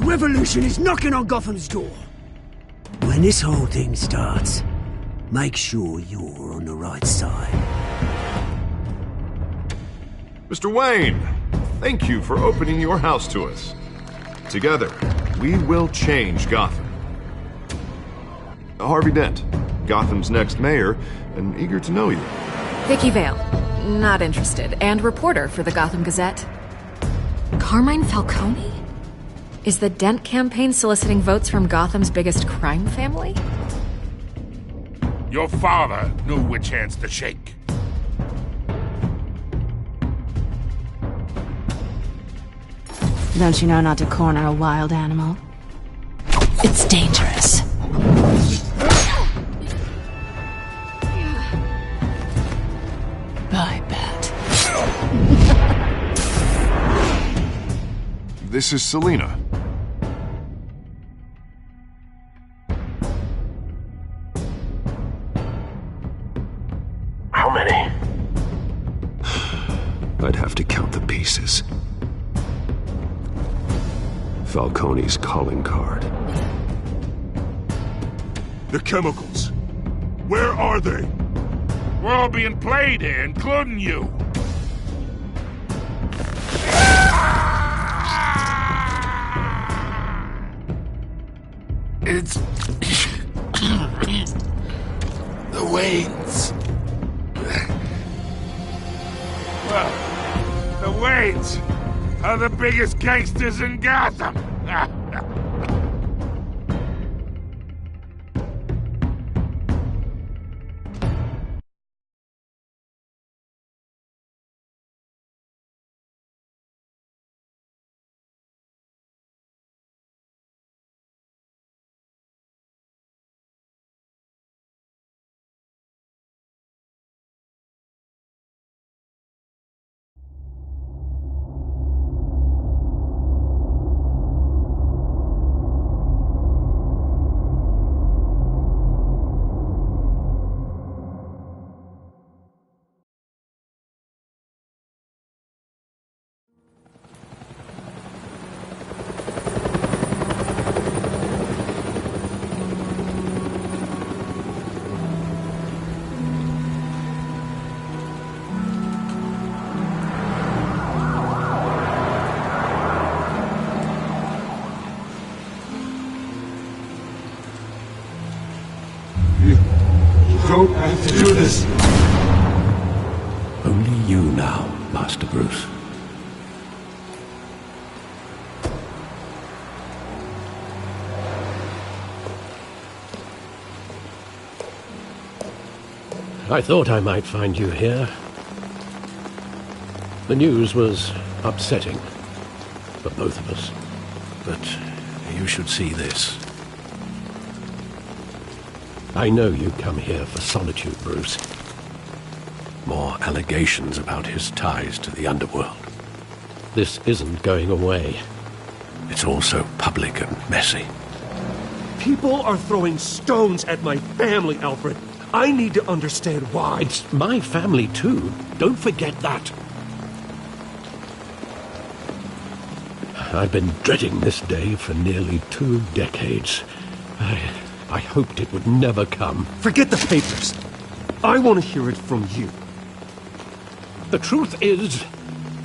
revolution is knocking on Gotham's door. When this whole thing starts, make sure you're on the right side. Mr. Wayne, thank you for opening your house to us. Together, we will change Gotham. Harvey Dent, Gotham's next mayor, and eager to know you. Vicky Vale, not interested, and reporter for the Gotham Gazette. Carmine Falcone? Is the Dent campaign soliciting votes from Gotham's biggest crime family? Your father knew which hands to shake. Don't you know not to corner a wild animal? It's dangerous. Bye, Bat. This is Selina. How many? I'd have to count the pieces. Falcone's calling card. The chemicals. Where are they? We're all being played here, including you. It's... the Waynes. Well, the Waynes are the biggest gangsters in Gotham. Don't have to do this. Only you now, Master Bruce. I thought I might find you here. The news was upsetting for both of us. But you should see this. I know you come here for solitude, Bruce. More allegations about his ties to the underworld. This isn't going away. It's also public and messy. People are throwing stones at my family, Alfred. I need to understand why. It's my family, too. Don't forget that. I've been dreading this day for nearly 2 decades. I hoped it would never come. Forget the papers. I want to hear it from you. The truth is,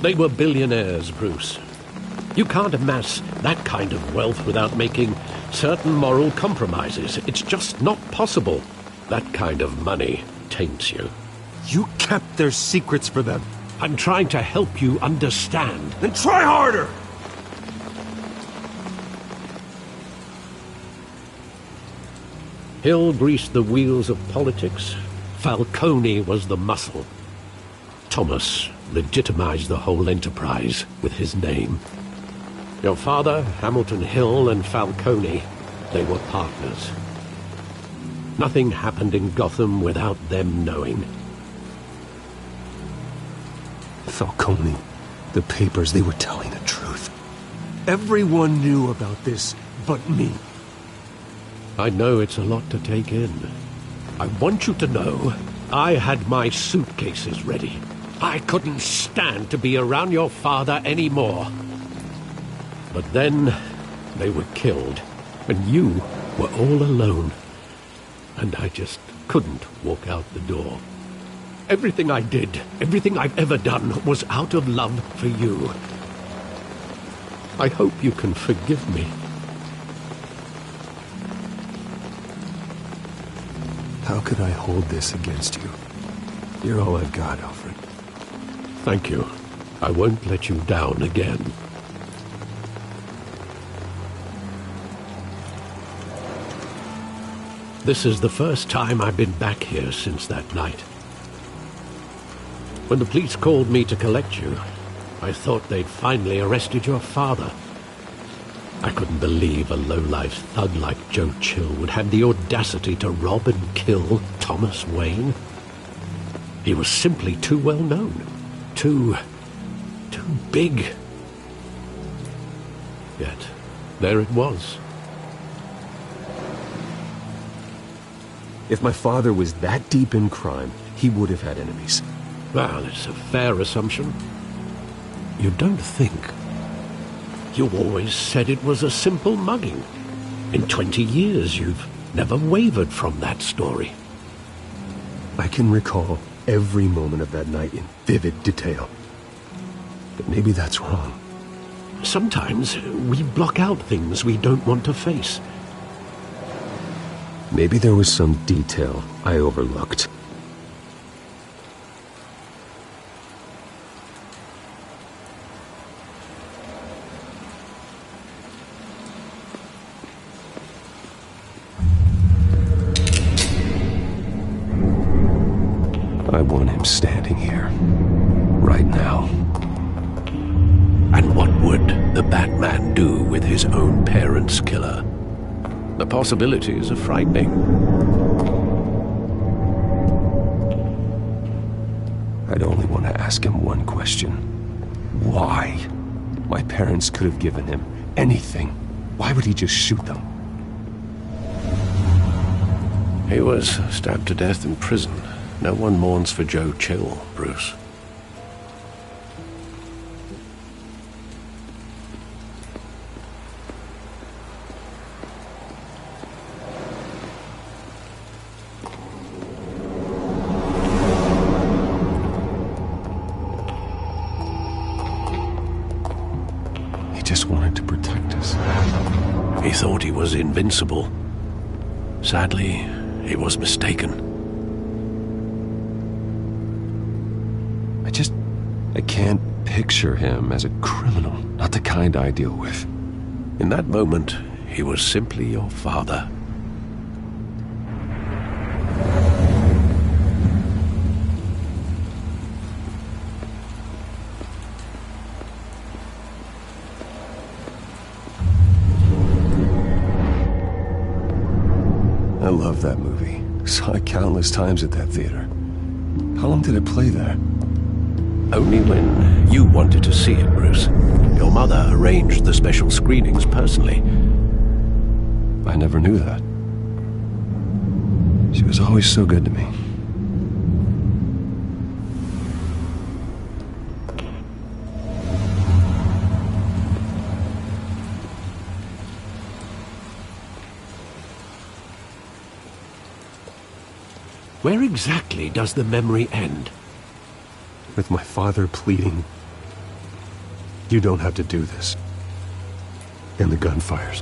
they were billionaires, Bruce. You can't amass that kind of wealth without making certain moral compromises. It's just not possible. That kind of money taints you. You kept their secrets for them. I'm trying to help you understand. Then try harder! Hill greased the wheels of politics. Falcone was the muscle. Thomas legitimized the whole enterprise with his name. Your father, Hamilton Hill, and Falcone, they were partners. Nothing happened in Gotham without them knowing. Falcone, the papers, they were telling the truth. Everyone knew about this but me. I know it's a lot to take in. I want you to know I had my suitcases ready. I couldn't stand to be around your father anymore. But then, They were killed, and you were all alone. And I just couldn't walk out the door. Everything I did, everything I've ever done, was out of love for you. I hope you can forgive me. How could I hold this against you? You're all I've got, Alfred. Thank you. I won't let you down again. This is the first time I've been back here since that night. When the police called me to collect you, I thought they'd finally arrested your father. I couldn't believe a low-life thug like Joe Chill would have the audacity to rob and kill Thomas Wayne. He was simply too well known. Too big. Yet, there it was. If my father was that deep in crime, he would have had enemies. Well, it's a fair assumption. You don't think. You always said it was a simple mugging. In 20 years, you've never wavered from that story. I can recall every moment of that night in vivid detail. But maybe that's wrong. Sometimes we block out things we don't want to face. Maybe there was some detail I overlooked. I want him standing here, right now. And what would the Batman do with his own parents' killer? The possibilities are frightening. I'd only want to ask him one question. Why? My parents could have given him anything. Why would he just shoot them? He was stabbed to death in prison. No one mourns for Joe Chill, Bruce. He just wanted to protect us. He thought he was invincible. Sadly, he was mistaken. I can't picture him as a criminal, not the kind I deal with. In that moment, he was simply your father. I love that movie. Saw it countless times at that theater. How long did it play there? Only when you wanted to see it, Bruce. Your mother arranged the special screenings personally. I never knew that. She was always so good to me. Where exactly does the memory end? With my father pleading, "You don't have to do this." And the gunfires.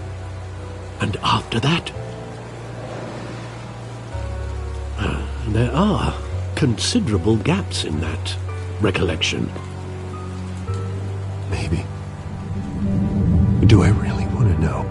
And after that? There are considerable gaps in that recollection. Maybe. Do I really want to know?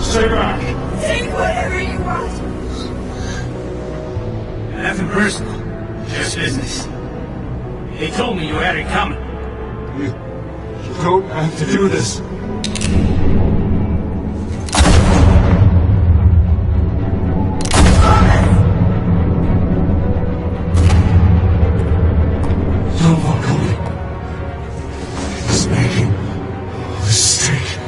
Stay back! Take whatever you want! Nothing personal. Just business. They told me you had it coming. You don't have to do this. Don't walk away. He's making a mistake.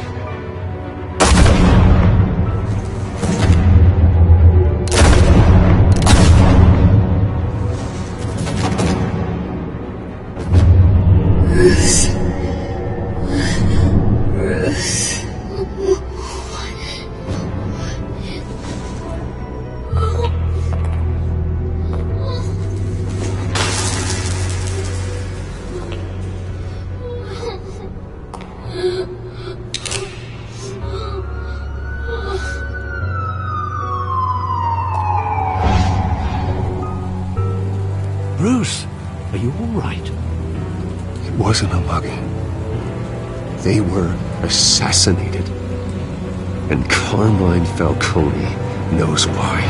Bruce, are you all right? It wasn't a mugging. They were assassinated. And Carmine Falcone knows why.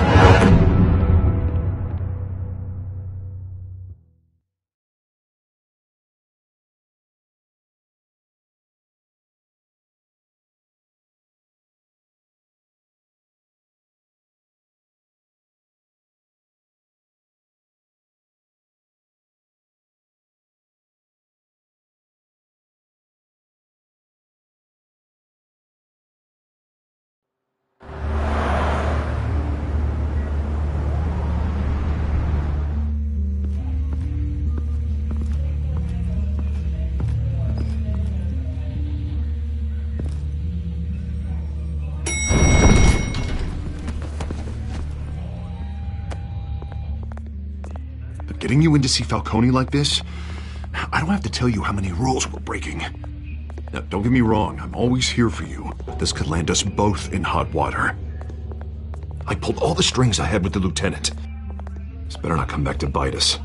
Getting you in to see Falcone like this? I don't have to tell you how many rules we're breaking. Now, don't get me wrong, I'm always here for you, but this could land us both in hot water. I pulled all the strings I had with the lieutenant. This better not come back to bite us.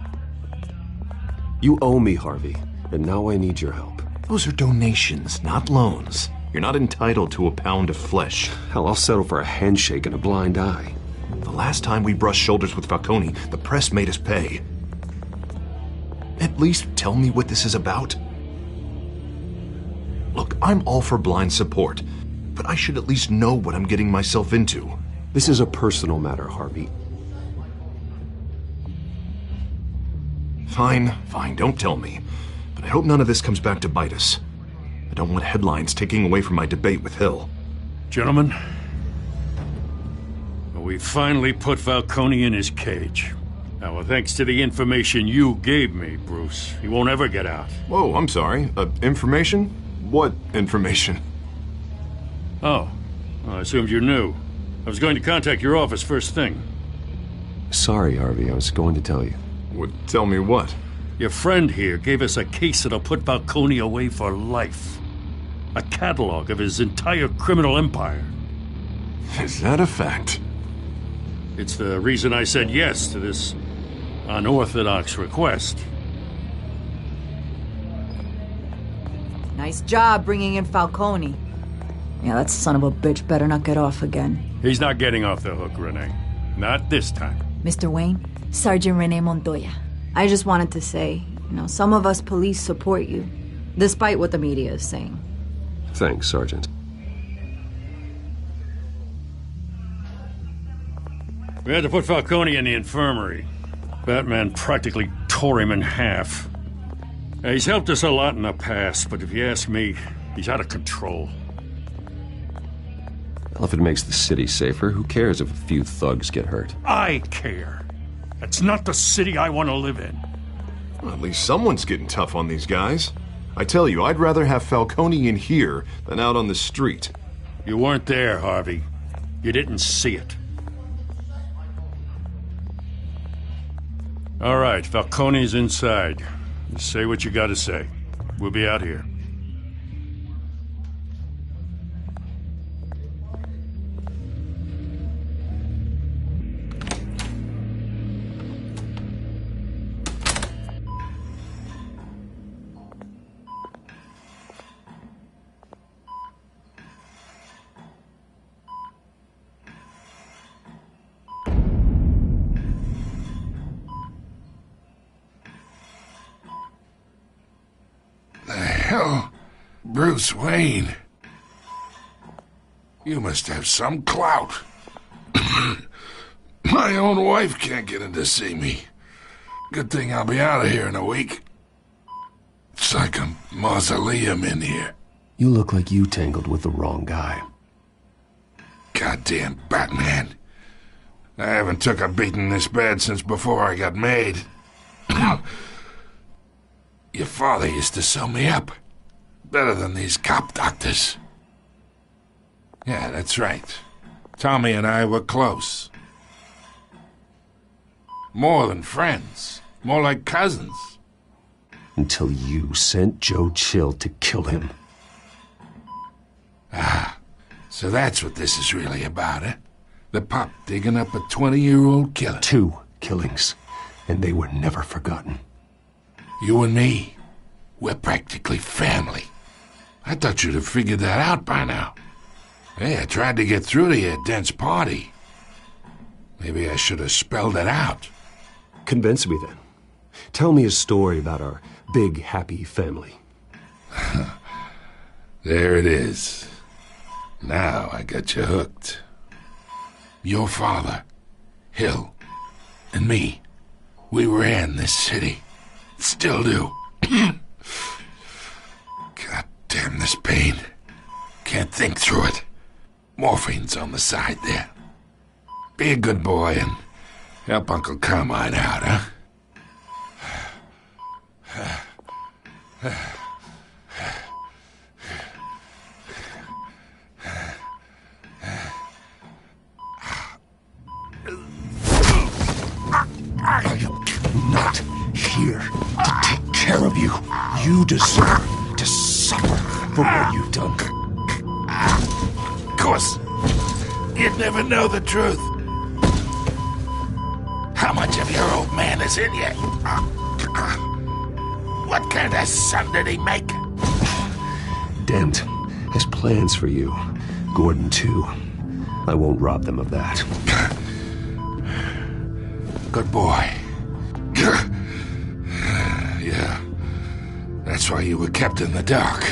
You owe me, Harvey, and now I need your help. Those are donations, not loans. You're not entitled to a pound of flesh. Hell, I'll settle for a handshake and a blind eye. The last time we brushed shoulders with Falcone, the press made us pay. At least tell me what this is about. Look, I'm all for blind support, but I should at least know what I'm getting myself into. This is a personal matter, Harvey. Fine, don't tell me. But I hope none of this comes back to bite us. I don't want headlines taking away from my debate with Hill. Gentlemen, we finally put Falcone in his cage. Now, well, thanks to the information you gave me, Bruce, he won't ever get out. Whoa, I'm sorry. Information? What information? Oh, well, I assumed you knew. I was going to contact your office first thing. Sorry, Harvey, I was going to tell you. Would tell me what? Your friend here gave us a case that'll put Falcone away for life. A catalog of his entire criminal empire. Is that a fact? It's the reason I said yes to this unorthodox request. Nice job bringing in Falcone. Yeah, that son of a bitch better not get off again. He's not getting off the hook, Renee. Not this time. Mr. Wayne, Sergeant Renee Montoya. I just wanted to say, some of us police support you, despite what the media is saying. Thanks, Sergeant. We had to put Falcone in the infirmary. Batman practically tore him in half. He's helped us a lot in the past, but if you ask me, he's out of control. Well, if it makes the city safer, who cares if a few thugs get hurt? I care. That's not the city I want to live in. Well, at least someone's getting tough on these guys. I tell you, I'd rather have Falcone in here than out on the street. You weren't there, Harvey. You didn't see it. All right, Falcone's inside. You say what you gotta say. We'll be out here. Hell, Bruce Wayne. You must have some clout. My own wife can't get in to see me. Good thing I'll be out of here in a week. It's like a mausoleum in here. You look like you tangled with the wrong guy. Goddamn Batman. I haven't took a beating this bad since before I got made. Your father used to sew me up. Better than these cop doctors. Yeah, that's right. Tommy and I were close. More than friends. More like cousins. Until you sent Joe Chill to kill him. Ah, so that's what this is really about, eh? The pup digging up a 20-year-old killer. 2 killings, and they were never forgotten. You and me, we're practically family. I thought you'd have figured that out by now. Hey, I tried to get through to your dense party. Maybe I should have spelled it out. Convince me then. Tell me a story about our big, happy family. There it is. Now I got you hooked. Your father, Hill, and me, we ran this city. Still do. God damn this pain. Can't think through it. Morphine's on the side there. Be a good boy and help Uncle Carmine out, huh? I am not here to take care of you. You deserve to suffer for what you've done. Of course, you'd never know the truth. How much of your old man is in you? What kind of son did he make? Dent has plans for you. Gordon, too. I won't rob them of that. Good boy. Yeah. That's why you were kept in the dark.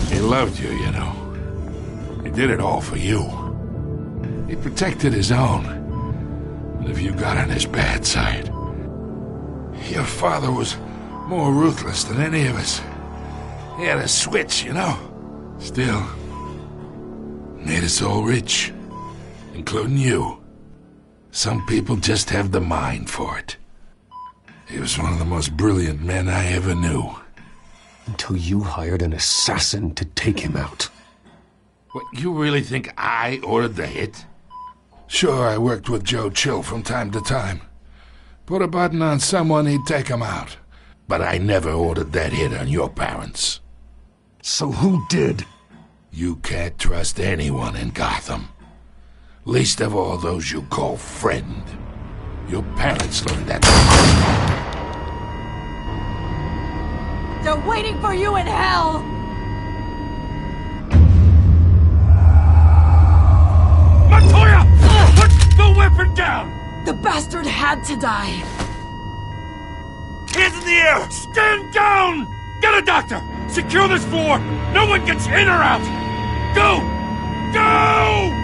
He loved you, you know. He did it all for you. He protected his own. And if you got on his bad side, your father was more ruthless than any of us. He had a switch, you know. Still, made us all rich, including you. Some people just have the mind for it. He was one of the most brilliant men I ever knew. Until you hired an assassin to take him out. What, you really think I ordered the hit? Sure, I worked with Joe Chill from time to time. Put a button on someone, he'd take him out. But I never ordered that hit on your parents. So who did? You can't trust anyone in Gotham. Least of all those you call friend. Your parents learned that. They're waiting for you in hell! Montoya! Put the weapon down! The bastard had to die. Hands in the air! Stand down! Get a doctor! Secure this floor! No one gets in or out! Go! Go!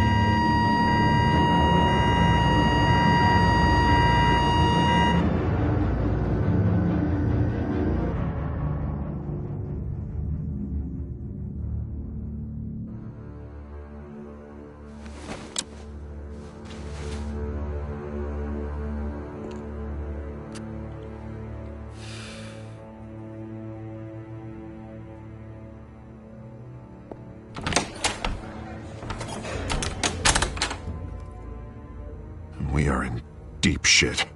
We are in deep shit.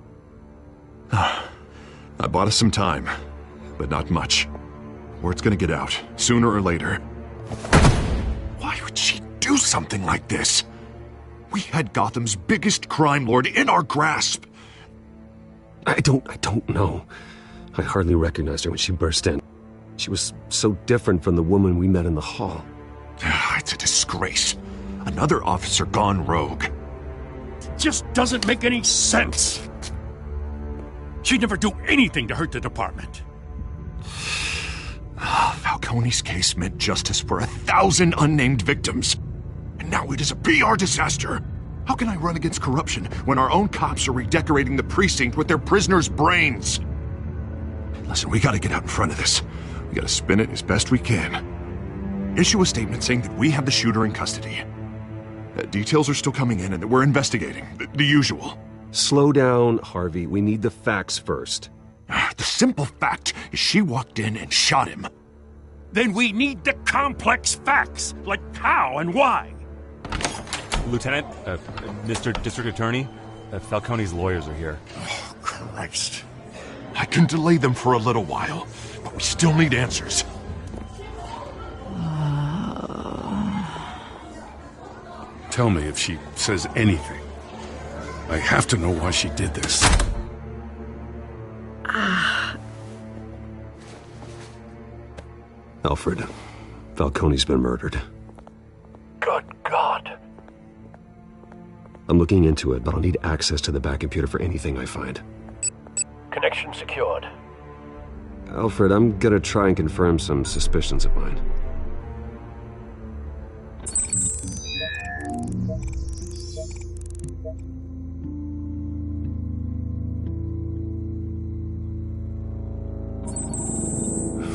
I bought us some time, but not much. Word's gonna get out, sooner or later. Why would she do something like this? We had Gotham's biggest crime lord in our grasp. I don't know. I hardly recognized her when she burst in. She was so different from the woman we met in the hall. It's a disgrace. Another officer gone rogue. Just doesn't make any sense. She'd never do anything to hurt the department. Falcone's case meant justice for 1,000 unnamed victims. And now it is a PR disaster. How can I run against corruption when our own cops are redecorating the precinct with their prisoners' brains? Listen, we gotta get out in front of this. We gotta spin it as best we can. Issue a statement saying that we have the shooter in custody. Details are still coming in and that we're investigating. The usual. Slow down, Harvey. We need the facts first. The simple fact is she walked in and shot him. Then we need the complex facts, like how and why. Lieutenant, Mr. District Attorney, Falcone's lawyers are here. Oh, Christ. I can delay them for a little while, but we still need answers. Tell me if she says anything. I have to know why she did this. Alfred, Falcone's been murdered. Good God. I'm looking into it, but I'll need access to the back computer for anything I find. Connection secured. Alfred, I'm gonna try and confirm some suspicions of mine.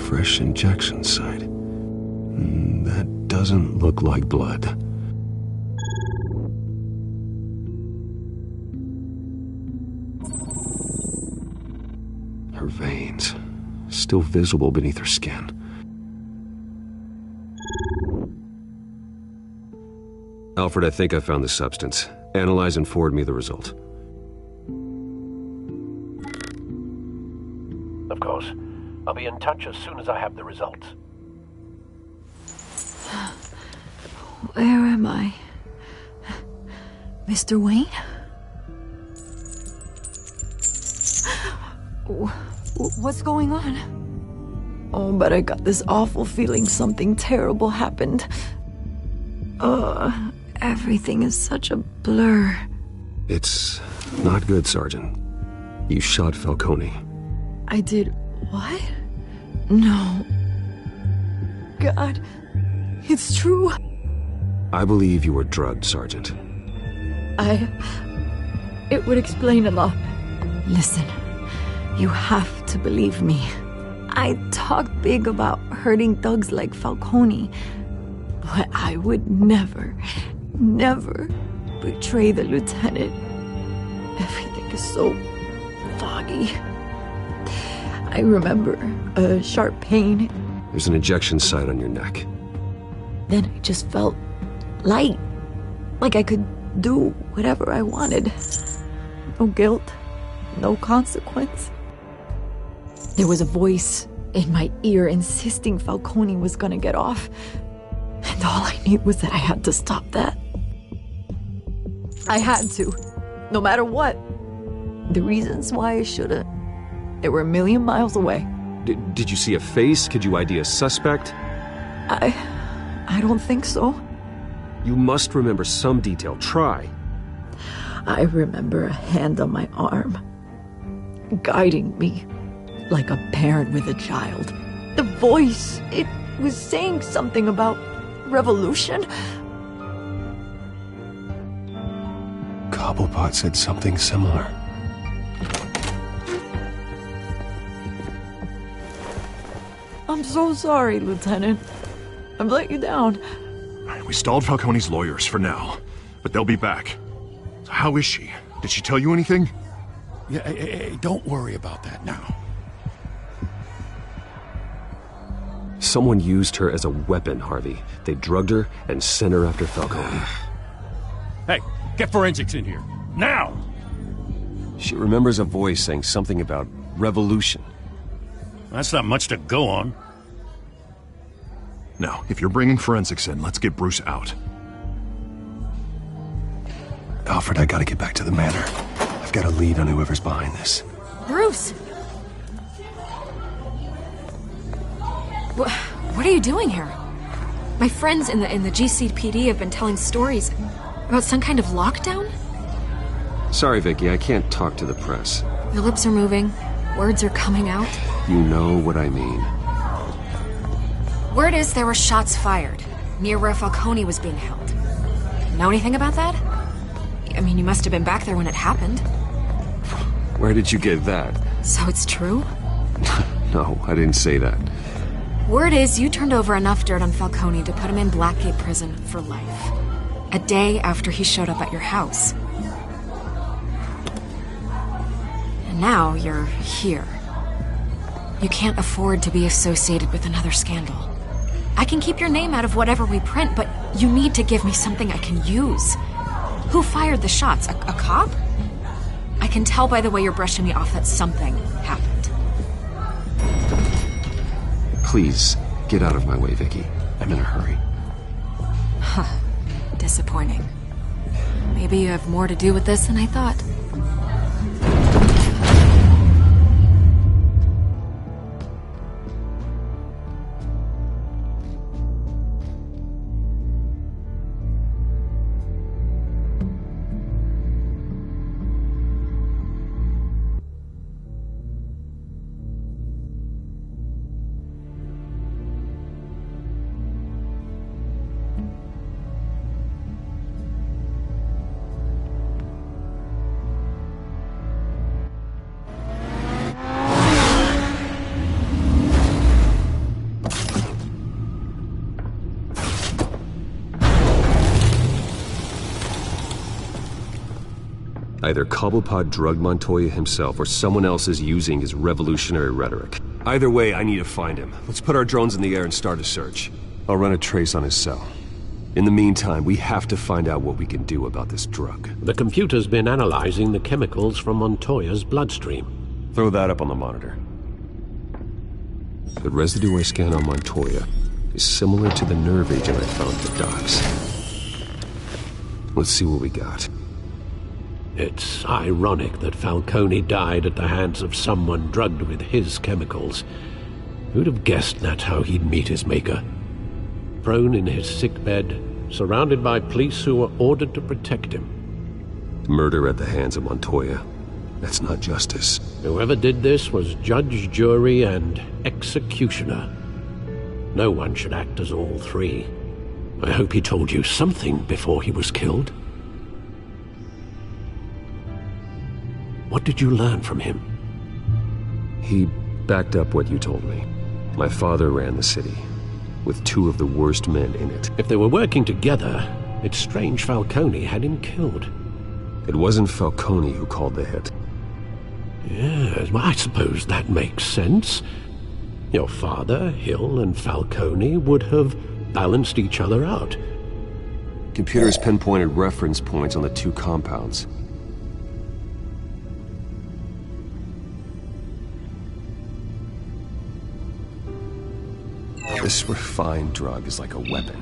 Fresh injection site. That doesn't look like blood. Her veins, still visible beneath her skin. Alfred, I think I found the substance. Analyze and forward me the result. Of course. I'll be in touch as soon as I have the results. Where am I? Mr. Wayne? What's going on? Oh, but I got this awful feeling something terrible happened. Everything is such a blur. It's not good, Sergeant. You shot Falcone. I did what? No. God, it's true. I believe you were drugged, Sergeant. It would explain a lot. Listen, you have to believe me. I talk big about hurting thugs like Falcone, but I would never betray the lieutenant. Everything is so foggy. I remember a sharp pain. There's an injection site on your neck. Then I just felt light, like I could do whatever I wanted. No guilt, no consequence. There was a voice in my ear insisting Falcone was gonna get off. And all I knew was that I had to stop that. I had to. No matter what. The reasons why I shouldn't, they were a million miles away. Did you see a face? Could you ID a suspect? I don't think so. You must remember some detail. Try. I remember a hand on my arm, guiding me like a parent with a child. The voice, it was saying something about revolution. Cobblepot said something similar. I'm so sorry, Lieutenant. I've let you down. We stalled Falcone's lawyers for now, but they'll be back. So how is she? Did she tell you anything? Yeah, hey, don't worry about that now. Someone used her as a weapon, Harvey. They drugged her and sent her after Falcone. Hey, get forensics in here. Now! She remembers a voice saying something about revolution. That's not much to go on. Now, if you're bringing forensics in, let's get Bruce out. Alfred, I gotta get back to the manor. I've got a lead on whoever's behind this. Bruce! What are you doing here? My friends in the GCPD have been telling stories about some kind of lockdown? Sorry, Vicky, I can't talk to the press. Your lips are moving. Words are coming out. You know what I mean. Word is there were shots fired near where Falcone was being held. Know anything about that? I mean, you must have been back there when it happened. Where did you get that? So it's true? No, I didn't say that. Word is you turned over enough dirt on Falcone to put him in Blackgate Prison for life. A day after he showed up at your house. And now you're here. You can't afford to be associated with another scandal. I can keep your name out of whatever we print, but you need to give me something I can use. Who fired the shots? A cop? I can tell by the way you're brushing me off that something happened. Please, get out of my way, Vicky. I'm in a hurry. Huh. Disappointing. Maybe you have more to do with this than I thought. Either Cobblepot drugged Montoya himself or someone else is using his revolutionary rhetoric. Either way, I need to find him. Let's put our drones in the air and start a search. I'll run a trace on his cell. In the meantime, we have to find out what we can do about this drug. The computer's been analyzing the chemicals from Montoya's bloodstream. Throw that up on the monitor. The residue I scanned on Montoya is similar to the nerve agent I found at the docks. Let's see what we got. It's ironic that Falcone died at the hands of someone drugged with his chemicals. Who'd have guessed that's how he'd meet his maker? Prone in his sickbed, surrounded by police who were ordered to protect him. Murder at the hands of Montoya. That's not justice. Whoever did this was judge, jury, and executioner. No one should act as all three. I hope he told you something before he was killed. What did you learn from him? He backed up what you told me. My father ran the city, with two of the worst men in it. If they were working together, it's strange Falcone had him killed. It wasn't Falcone who called the hit. Yes, well, I suppose that makes sense. Your father, Hill, and Falcone would have balanced each other out. Computers pinpointed reference points on the two compounds. This refined drug is like a weapon.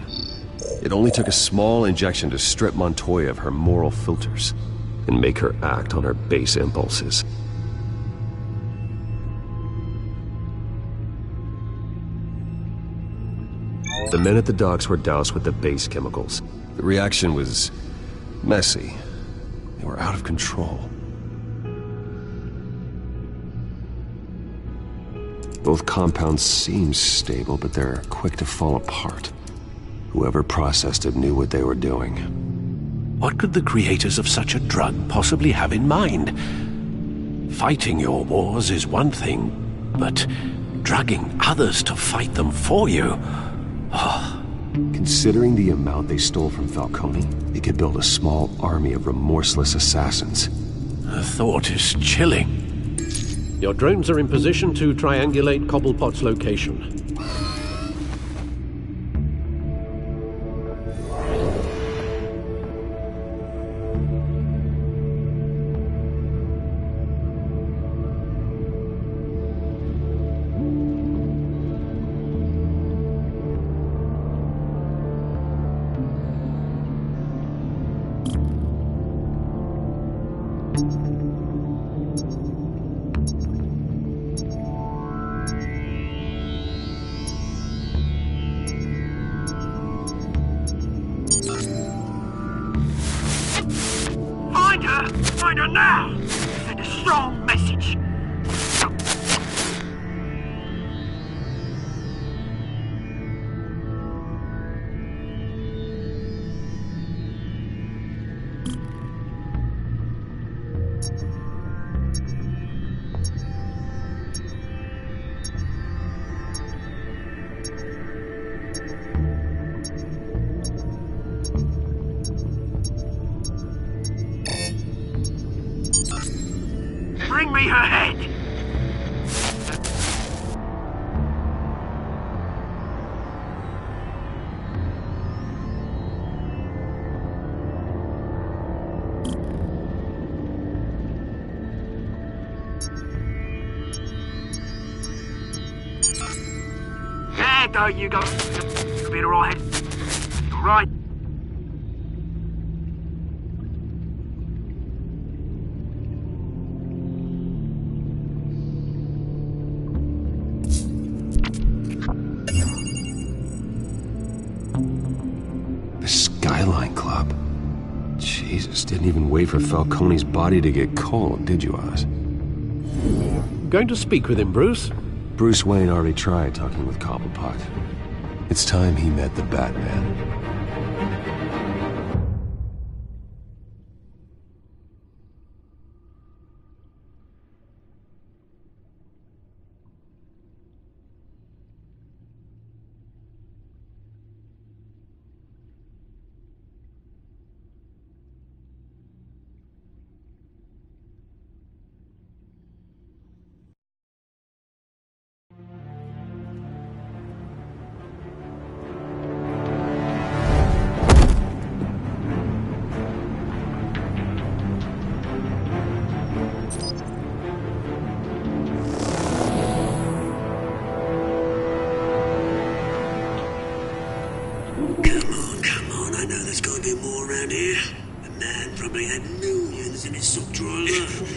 It only took a small injection to strip Montoya of her moral filters and make her act on her base impulses. The men at the docks were doused with the base chemicals. The reaction was messy. They were out of control. Both compounds seem stable, but they're quick to fall apart. Whoever processed it knew what they were doing. What could the creators of such a drug possibly have in mind? Fighting your wars is one thing, but drugging others to fight them for you... Considering the amount they stole from Falcone, they could build a small army of remorseless assassins. The thought is chilling. Your drones are in position to triangulate Cobblepot's location. Find her now! Send a strong message. Bring me her head! There you go. You'll be alright. Alright. The Skyline Club. Jesus, didn't even wait for Falcone's body to get cold, did you, Oz? Going to speak with him, Bruce? Bruce Wayne already tried talking with Cobblepot. It's time he met the Batman.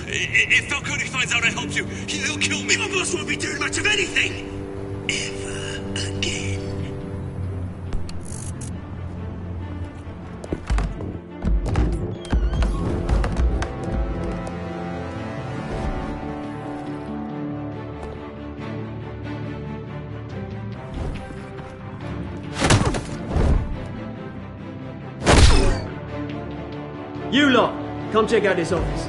If Falcone finds out I helped you, he'll kill me. My boss won't be doing much of anything! Ever again. You lot, come check out this office.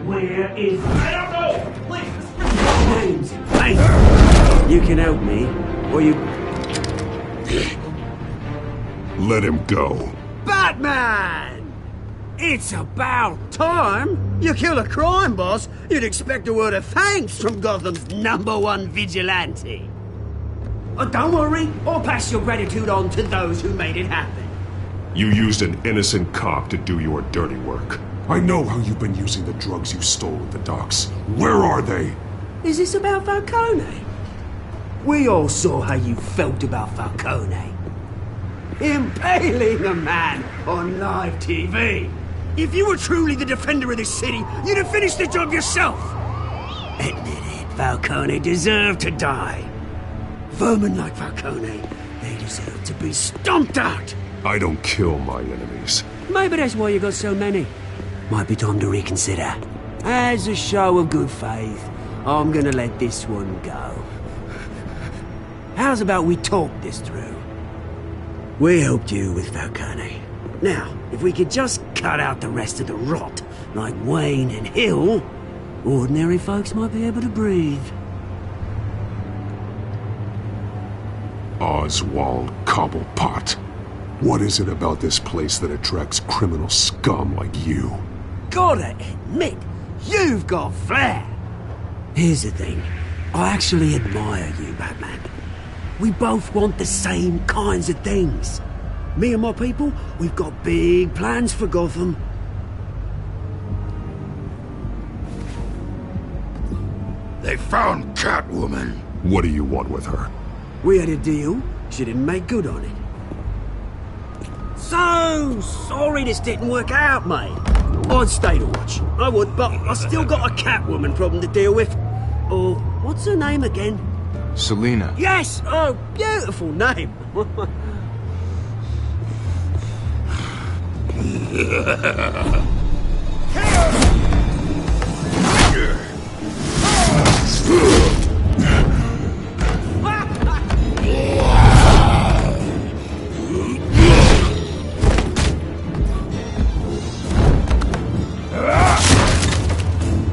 Where is... I don't know! Please! Names! Hey! You can help me, or you... Let him go. Batman! It's about time! You kill a crime boss, you'd expect a word of thanks from Gotham's #1 vigilante. Oh, don't worry, I'll pass your gratitude on to those who made it happen. You used an innocent cop to do your dirty work. I know how you've been using the drugs you stole at the docks. Where are they? Is this about Falcone? We all saw how you felt about Falcone. Impaling a man on live TV. If you were truly the defender of this city, you'd have finished the job yourself. Admit it, Falcone deserved to die. Vermin like Falcone, they deserve to be stomped out. I don't kill my enemies. Maybe that's why you got so many. Might be time to reconsider. As a show of good faith, I'm gonna let this one go. How's about we talk this through? We helped you with Falcone. Now, if we could just cut out the rest of the rot, like Wayne and Hill, ordinary folks might be able to breathe. Oswald Cobblepot. What is it about this place that attracts criminal scum like you? Gotta admit, you've got flair. Here's the thing. I actually admire you, Batman. We both want the same kinds of things. Me and my people, we've got big plans for Gotham. They found Catwoman. What do you want with her? We had a deal. She didn't make good on it. So sorry this didn't work out, mate. I'd stay to watch. I would, but I still got a Catwoman problem to deal with. Oh, what's her name again? Selina. Yes! Oh, beautiful name.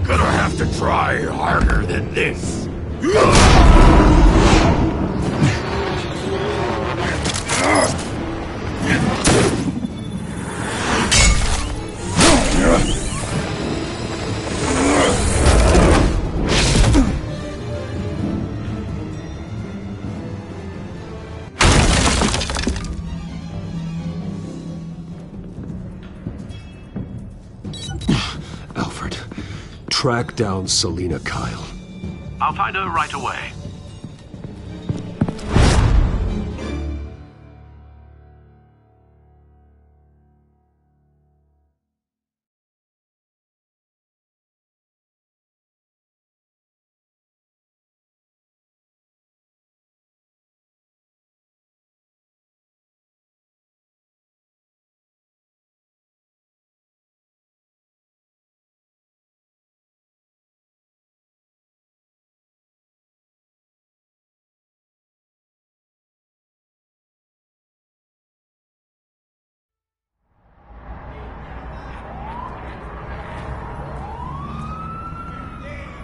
Gonna have to try harder than this. Alfred, track down Selina Kyle. I'll find her right away.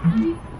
Mm-hmm.